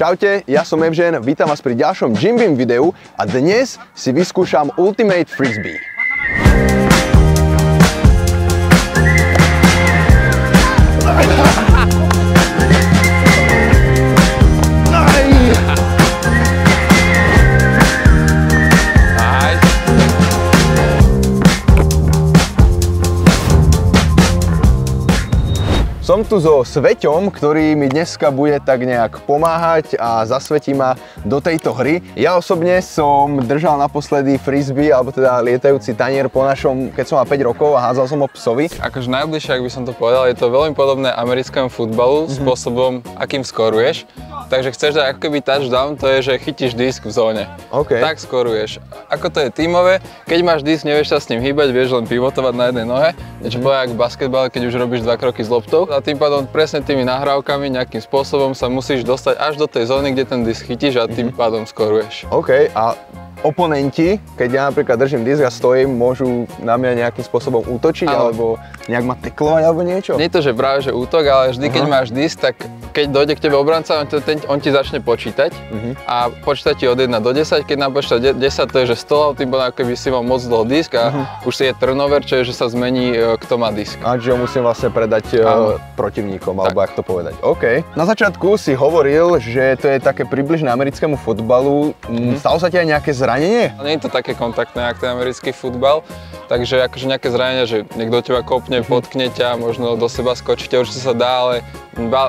Čaute, ja som Evžen, vítam vás pri ďalšom Gym Beam videu a dnes si vyskúšam Ultimate Frisbee. Som tu so Sveťom, ktorý mi dneska bude tak nejak pomáhať a zasvetí ma do tejto hry. Ja osobne som držal naposledy frisbee, alebo teda lietajúci tanier po našom, keď som mal 5 rokov a hádzal som ho psovi. Akože najbližšie, ak by som to povedal, je to veľmi podobné americkému futbalu spôsobom, akým skoruješ. Takže chceš dať ako keby touchdown, to je, že chytíš disk v zóne. Okay. Tak skoruješ. Ako to je tímové, keď máš disk, nevieš sa s ním hýbať, vieš len pivotovať na jednej nohe. Niečo povedať ako v basketbale, keď už robíš 2 kroky s loptou. A tým pádom presne tými nahrávkami nejakým spôsobom sa musíš dostať až do tej zóny, kde ten disk chytíš a tým pádom skoruješ. OK, a oponenti, keď ja napríklad držím disk a stojím, môžu na mňa nejakým spôsobom útočiť alebo nejak ma teklovať alebo niečo? Nie to, že práve že útok, ale vždy keď máš disk, tak keď dojde k tebe obranca, on ti začne počítať a počíta ti od 1 do 10, keď napočíta 10, to je že stolov, tým bol ako keby si mal moc dlho disk a už si je turnover, čo je, že sa zmení, kto má disk. A čiže ho musím vlastne predať protivníkom, alebo jak to povedať. OK. Na začiatku si hovoril, že to je také približné americkému futbalu. Stalo sa ti aj nejaké zranenie? Nie je to také kontaktné, ako ten americký futbal, takže akože nejaké zranenia, že niekto teba kopne, potkne ťa, možno do seba skočíte, určite sa dá, ale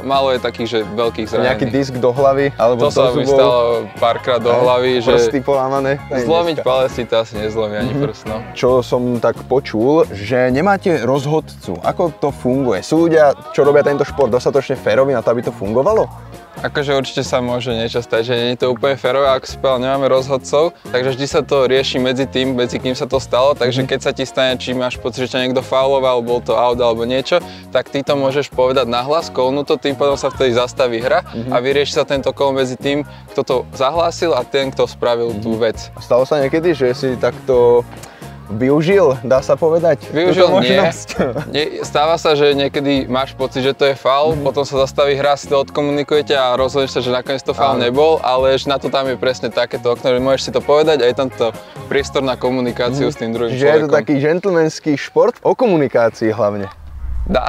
málo je takých, že veľkých zranení. Nejaký disk do hlavy, alebo do zubov? To sa mi stalo párkrát do hlavy, že prsty polámané? Zlomiť palec si to asi nezlomí ani prst, no. Čo som tak počul, že nemáte rozhodcu. Ako to funguje? Sú ľudia, čo robia tento šport, dostatočne féroví na to, aby to fungovalo? Akože určite sa môže niečo stať, že nie je to úplne férové, ako si povedal, nemáme rozhodcov, takže vždy sa to rieši medzi tým, medzi kým sa to stalo, takže keď sa ti stane, či máš pocit, že ťa niekto fauloval, bol to out alebo niečo, tak ty to môžeš povedať nahlas, kolnú to, tým pádom sa vtedy zastaví hra a vyrieši sa tento kol medzi tým, kto to zahlásil a ten, kto spravil tú vec. Stalo sa niekedy, že si takto využil, dá sa povedať? Využil nie. Stáva sa, že niekedy máš pocit, že to je faul, potom sa zastaví hra, si to odkomunikujete a rozhodneš sa, že nakoniec to faul nebol, ale na to tam je presne takéto okno, že môžeš si to povedať a je tam to priestor na komunikáciu s tým druhým človekom. Že je to taký gentlemanský šport o komunikácii hlavne. Dá.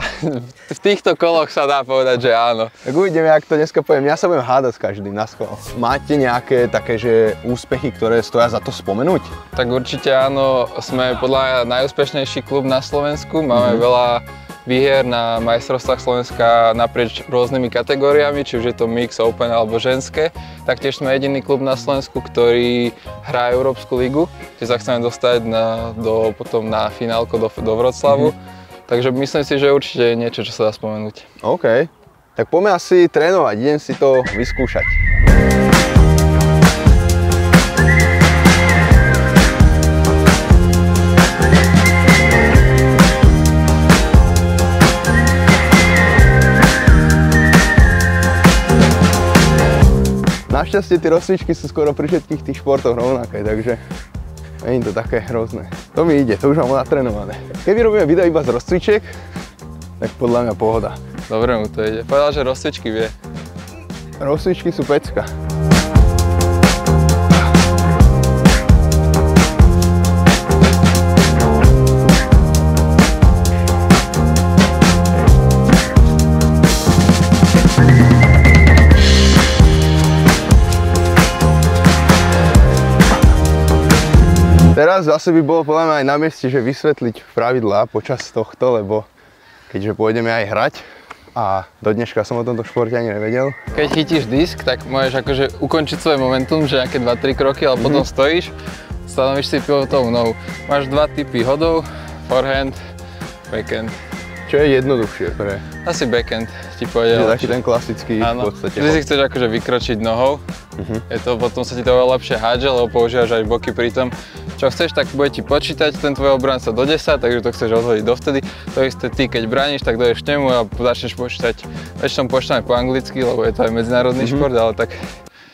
V týchto koloch sa dá povedať, že áno. Tak uvidíme, jak to dneska poviem. Ja sa budem hádať s každým na schvál. Máte nejaké také, že úspechy, ktoré stoja za to spomenúť? Tak určite áno. Sme podľa mňa najúspešnejší klub na Slovensku. Máme veľa výhier na majstrovstvách Slovenska naprieč rôznymi kategóriami, či už je to mix, open alebo ženské. Taktiež sme jediný klub na Slovensku, ktorý hrá Európsku ligu, kde sa chceme dostať potom na finálko do Vroclavu. Takže myslím si, že určite je niečo, čo sa dá spomenúť. OK. Tak poďme asi trénovať, idem si to vyskúšať. Našťastie tie rozcvičky sú skoro pri všetkých tých športoch rovnaké, takže nie je to také hrozné. To mi ide, to už mám natrénované. Keby robíme video iba z rozcvičiek, tak podľa mňa pohoda. Dobre mu to ide. Povedal, že rozcvičky vie. Rozcvičky sú pecka. Teraz zase by bolo podľa mňa aj na mieste, že vysvetliť pravidlá počas tohto, lebo keďže pôjdeme aj hrať a do dneška som o tomto športe ani nevedel. Keď chytíš disk, tak môžeš akože ukončiť svoje momentum, že nejaké 2-3 kroky, ale potom stojíš, stanovíš si pivotovú nohu. Máš 2 typy hodov, forehand, backhand. Čo je jednoduchšie pre? Asi backhand ti pôjde. Je taký ten klasický v podstate. Vždy si chceš akože vykročiť nohou. Je to, potom sa ti to veľa lepšie hádže, lebo používaš aj boky pri tom. Čo chceš, tak bude ti počítať ten tvoj obranca do 10, takže to chceš odhodiť dovtedy. To isté ty, keď brániš, tak dojdeš k nemu a začneš počítať. Väčšinou počítame po anglicky, lebo je to aj medzinárodný šport, ale tak...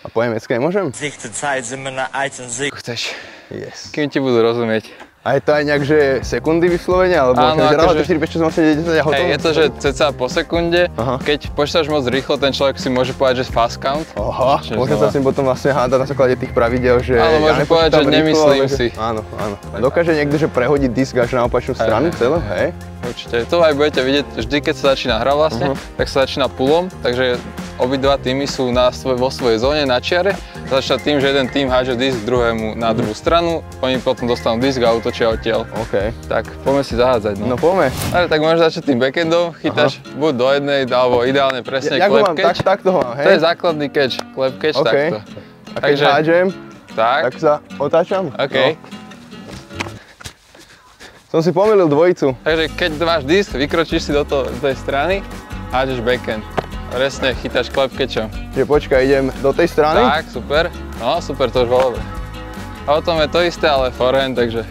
A po nemecky nemôžem? Chceš. Yes. Kým ti budú rozumieť. A je to aj nejak, že sekundy vyslovene, alebo áno, že ráno akože, 4, 5, 6, 8, 9, 10 a hotovo? Hej, je to, že cca po sekunde, Aha. keď počítaš moc rýchlo, ten človek si môže povedať, že fast count. Aha, môžem sa s tým potom vlastne hádať na základe tých pravidel, že áno, môže povedať, že nemyslím si. Áno, áno. Dokáže niekto, že prehodiť disk až na opačnú stranu celé, hej? Určite. To aj budete vidieť, vždy keď sa začína hra vlastne, tak sa začína pulom, takže obidva týmy sú vo svojej zóne na čiare. Začína tým, že jeden tým hádže disk druhému na druhú stranu, oni potom dostanú disk a útočia odtiaľ. OK. Tak poďme si zahádzať. No poďme. Ale tak môžeš začať tým backendom, chytáš buď do jednej, alebo ideálne presne mám, klep catch. takto ho mám, hej? To je základný catch, klep catch, takto. A keď hádžem, tak sa otáčam? OK. No. Som si pomýlil dvojicu. Takže keď máš disk, vykročíš si do tej strany, hádžeš backhand. Presne, chytáš klep catchom. Že počkaj, idem do tej strany? Tak, super. No, super, to už bolo dobre. A potom je to isté, ale forehand, takže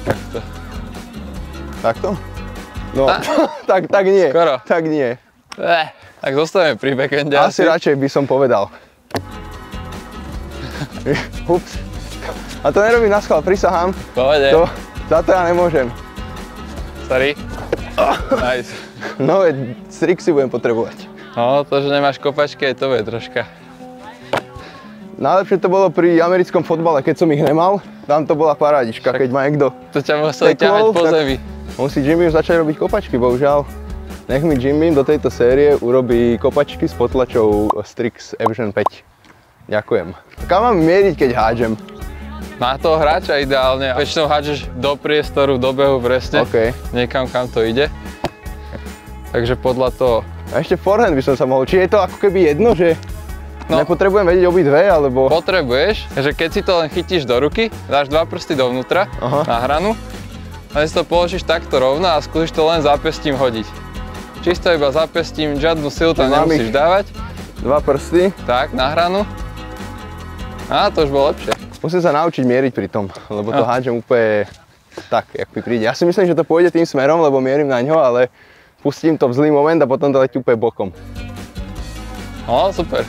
takto. Takto? No, tak nie. Skoro. Tak nie. Tak zostaneme pri backhande. Asi radšej by som povedal. Ups. A to nerobím na schvál, prisahám. Pohode. Za to ja nemôžem. Sorry. Nice. No, strik si budem potrebovať. No, to, že nemáš kopačky, to bude troška. Najlepšie to bolo pri americkom fotbale, keď som ich nemal. Tam to bola parádička, keď ma niekto to ťa museli ťahať po zemi. Musí Jim Beam začať robiť kopačky, bohužiaľ. Nech mi Jim Beam do tejto série urobí kopačky s potlačou Strix Evision 5. Ďakujem. Kam mám mieriť, keď hádžem? Na toho hráča ideálne. Väčšinou hádžeš do priestoru, do behu presne. OK. Niekam, kam to ide. Takže podľa toho. A ešte forehand by som sa mohol. Či je to ako keby jedno, že nepotrebujem vedieť obidve, alebo... Potrebuješ, že keď si to len chytíš do ruky, dáš dva prsty dovnútra na hranu, len si to položíš takto rovno a skúsiš to len zápestím hodiť. Čisto iba zápestím, žiadnu silu tam nemusíš dávať. Dva prsty. Tak, na hranu. A to už bolo lepšie. Musím sa naučiť mieriť pri tom, lebo to hádžem úplne tak, jak mi príde. Ja si myslím, že to pôjde tým smerom, lebo mierim na ňo, ale pustím to v zlý moment a potom to letí úplne bokom. No, super.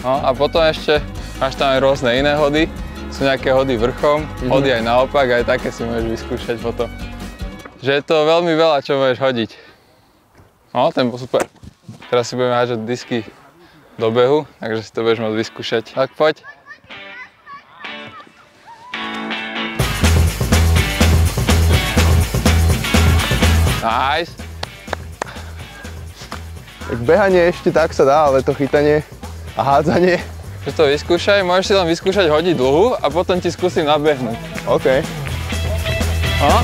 No a potom ešte máš tam aj rôzne iné hody. Sú nejaké hody vrchom, hody aj naopak, aj také si môžeš vyskúšať potom. Že je to veľmi veľa, čo môžeš hodiť. No, ten bol super. Teraz si budeme hážať disky do behu, takže si to budeš môcť vyskúšať. Tak poď. Nice. Tak behanie ešte tak sa dá, ale to chytanie a hádzanie. Že to vyskúšaj, môžeš si len vyskúšať hodiť dlhú a potom ti skúsim nabehnúť. OK. No.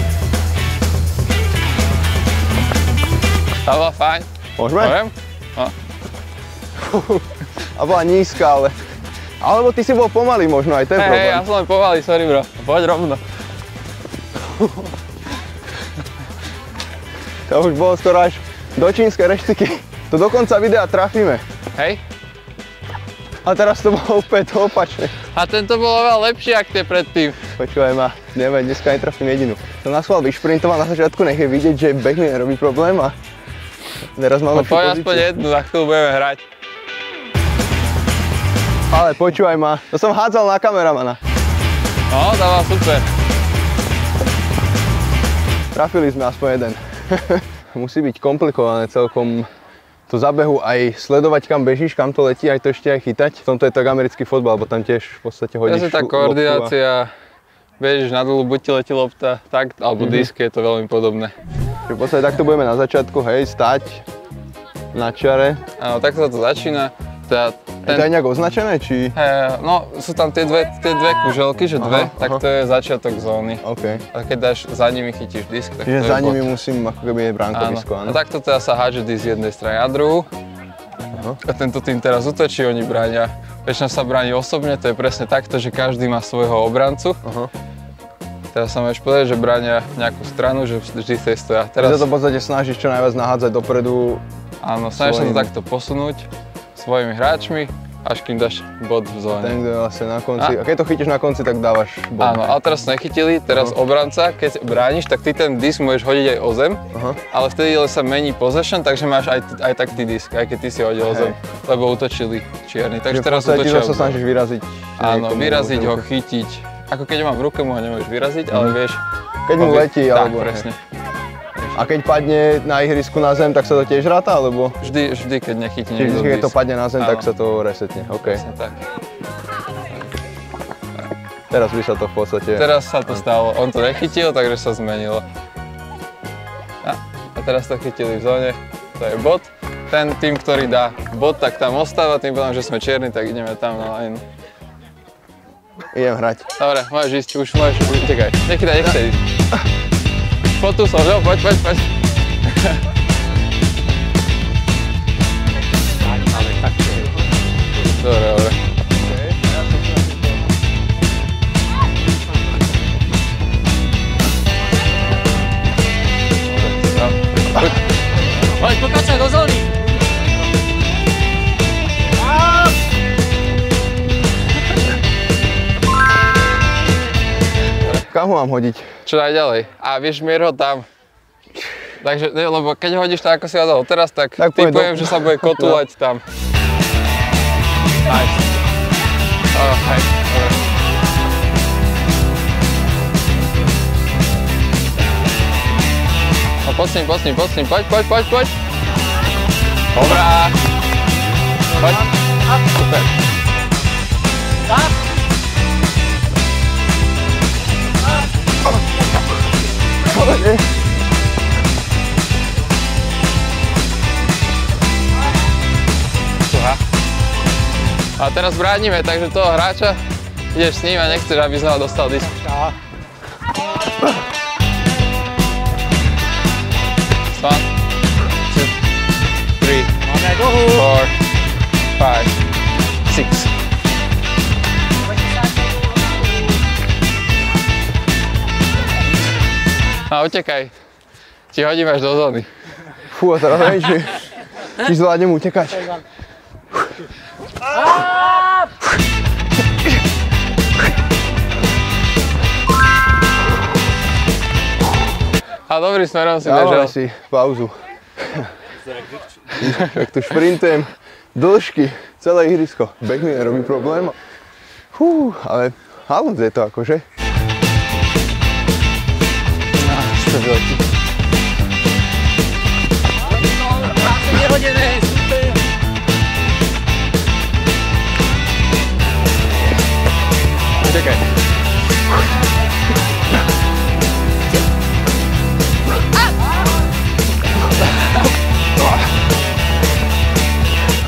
To bola fajn. Môžeme? Môžem? No. A bola nízka, ale... Alebo ty si bol pomalý možno, aj to je problém. Hej, ja som len pomalý, sorry bro. Poď rovno. To už bolo skoro až do čínskej reštiky. To do konca videa trafíme. Hej. A teraz to bolo úplne to opačné. A tento bol oveľa lepší, ak tie predtým. Počúvaj ma, neviem, dneska netrafím jedinú. Som na schvál vyšprintoval na začiatku, nech je vidieť, že beh mi nerobí problém a teraz mám lepšiu poď pozíciu. aspoň jednu, za chvíľu budeme hrať. Ale počúvaj ma, to som hádzal na kameramana. No, to bolo super. Trafili sme aspoň jeden. Musí byť komplikované celkom to zabehu aj sledovať, kam bežíš, kam to letí, aj to ešte aj chytať. V tomto je tak americký fotbal, lebo tam tiež v podstate hodíš Tá koordinácia, bežíš na dolu, buď ti letí lopta, tak, alebo disk, je to veľmi podobné. Čiže v podstate takto budeme na začiatku, hej, stať na čiare. Áno, takto sa to začína. Teda Je to aj nejak označené, či? No, sú tam tie dve kuželky, že dve, tak to je začiatok zóny. OK. A keď dáš za nimi, chytíš disk, tak Čiže to je za bod. nimi musím ako keby bránkovisko, áno? A takto teda sa hádže disk z jednej strany na druhú. A tento tým teraz útočí, oni bránia. Väčšinou sa bráni osobne, to je presne takto, že každý má svojho obrancu. Teraz sa môžeš povedať, že bránia nejakú stranu, že vždy tej stoja. Teraz sa to v podstate snažíš čo najviac nahádzať dopredu. Áno, snažíš sa to takto posunúť svojimi hráčmi a až kým dáš bod v zóne. Ten, kto je vlastne na konci. A keď to chytíš na konci, tak dávaš bod. Áno, ale teraz nechytili, teraz obranca, keď brániš, tak ty ten disk môžeš hodiť aj o zem, ale vtedy sa mení possession, takže máš aj tak ty disk, aj keď ty si hodil o zem, lebo útočili čierni. Takže teraz útočia. Ty sa snažíš vyraziť. Áno, vyraziť ho, chytiť. Ako keď mám v ruke, mu ho nemôžeš vyraziť, ale vieš... Keď mu letí, alebo... Tak, presne. A keď padne na ihrisku na zem, tak sa to tiež ráta, alebo? Vždy, keď nechytí niekto Vždy, keď to padne na zem, tak sa to resetne, OK. Presne tak. Teraz by sa to v podstate... Teraz sa to stalo, on to nechytil, takže sa zmenilo. A teraz to chytili v zóne, to je bod. Ten tým, ktorý dá bod, tak tam ostáva, tým pádom, že sme čierni, tak ideme tam na line. Idem hrať. Dobre, môžeš ísť, už môžeš, utekaj. Nechytaj. Poď tu som, jo, poď. Dobre. Poď, pokračuj do zóny. Kam ho mám hodiť? Čo najďalej? A vieš, mier ho tam. Takže, lebo keď hodíš tak, ako si ho dal teraz, tak typujem, že sa bude kotúľať tam. Nice. Hej, dobre. No poď s ním, poď. Dobrá. Poď. Super. Tak. A teraz bránime, takže toho hráča ideš s ním a nechceš, aby znova dostal disk. 1, 2, 3, 4, 5, 6. A utekaj. Ti hodím až do zóny. Fú, a teraz neviem, či zvládnem utekať. A dobrý smerom si držal. Dávaj si pauzu. Tak tu šprintujem dĺžky, celé ihrisko. Bek mi nerobí problém. Fú, ale halúd je to akože. Čekaj.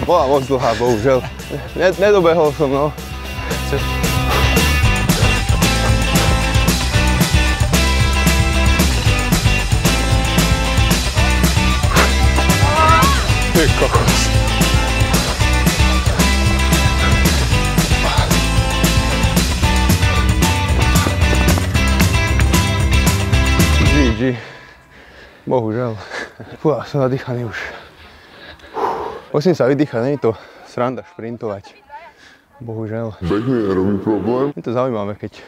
Bola moc dlhá, bohužel. Nedobehol som, no. Ty kokos. GG. Bohužel. Fú, som nadýchaný už. Musím sa vydýchať, nie je to sranda šprintovať. Bohužel. Bek mi nerobí problém. Je to zaujímavé, keď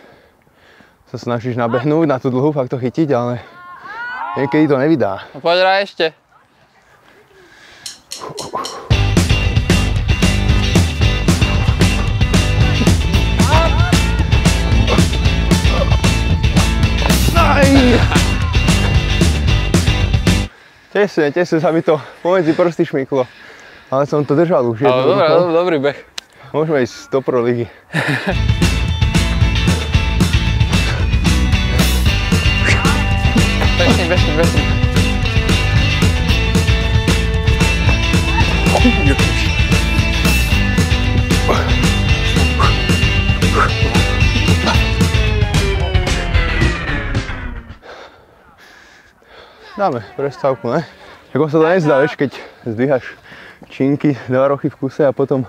sa snažíš nabehnúť na tú dlhú, fakt to chytiť, ale niekedy to nevydá. No poď hraj ešte. Tesne sa mi to pomedzi prsty šmyklo. Ale som to držal už jednu rukou. Dobrý beh. Môžeme ísť do Pro ligy. Bežím. Dáme prestávku, ne? Ako sa to nezdá, vieš, keď zdvíhaš činky 2 roky v kuse a potom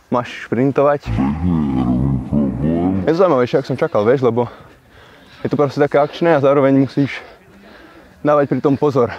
máš šprintovať. Je to zaujímavejšie, ako som čakal, vieš, lebo je to proste také akčné a zároveň musíš dávať pri tom pozor.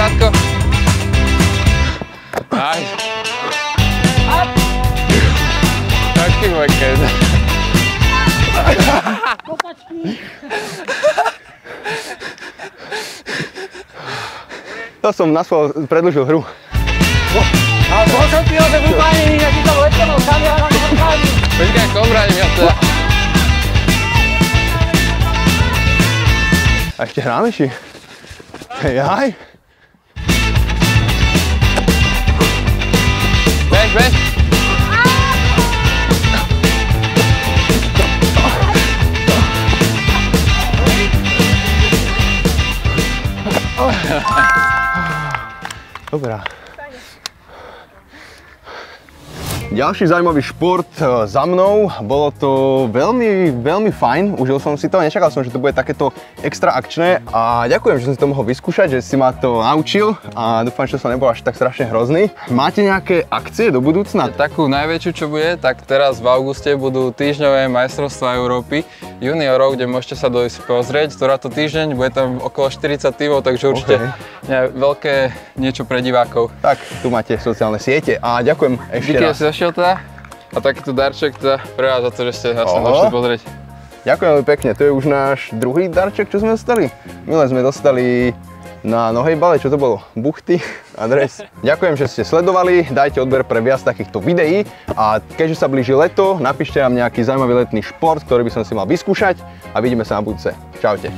krátko. Aj. Taký môj keď. To som naschvál predĺžil hru. Ale bol som ti že vypánený, že ti to letelo, kamera nám odchádza. Počkaj, komránim ja teda. A ešte hráme, či? Jaj. Bež, bež. Dobrá. Ďalší zaujímavý šport za mnou, bolo to veľmi fajn, užil som si to, nečakal som, že to bude takéto extra akčné a ďakujem, že som si to mohol vyskúšať, že si ma to naučil a dúfam, že som nebol až tak strašne hrozný. Máte nejaké akcie do budúcna? Takú najväčšiu, čo bude, tak teraz v auguste budú týždňové majstrovstvá Európy juniorov, kde môžete sa dojsť pozrieť, ktorá to týždeň, bude tam okolo 40 tímov, takže určite veľké niečo pre divákov. Tak, tu máte sociálne siete a ďakujem ešte raz. Teda. A takýto darček teda pre vás za to, že ste nás došli pozrieť. Ďakujem veľmi pekne, to je už náš druhý darček, čo sme dostali. Minule sme dostali na nohejbale, čo to bolo? Buchty a dres. Ďakujem, že ste sledovali, dajte odber pre viac takýchto videí a keďže sa blíži leto, napíšte nám nejaký zaujímavý letný šport, ktorý by som si mal vyskúšať a vidíme sa na budúce. Čaute.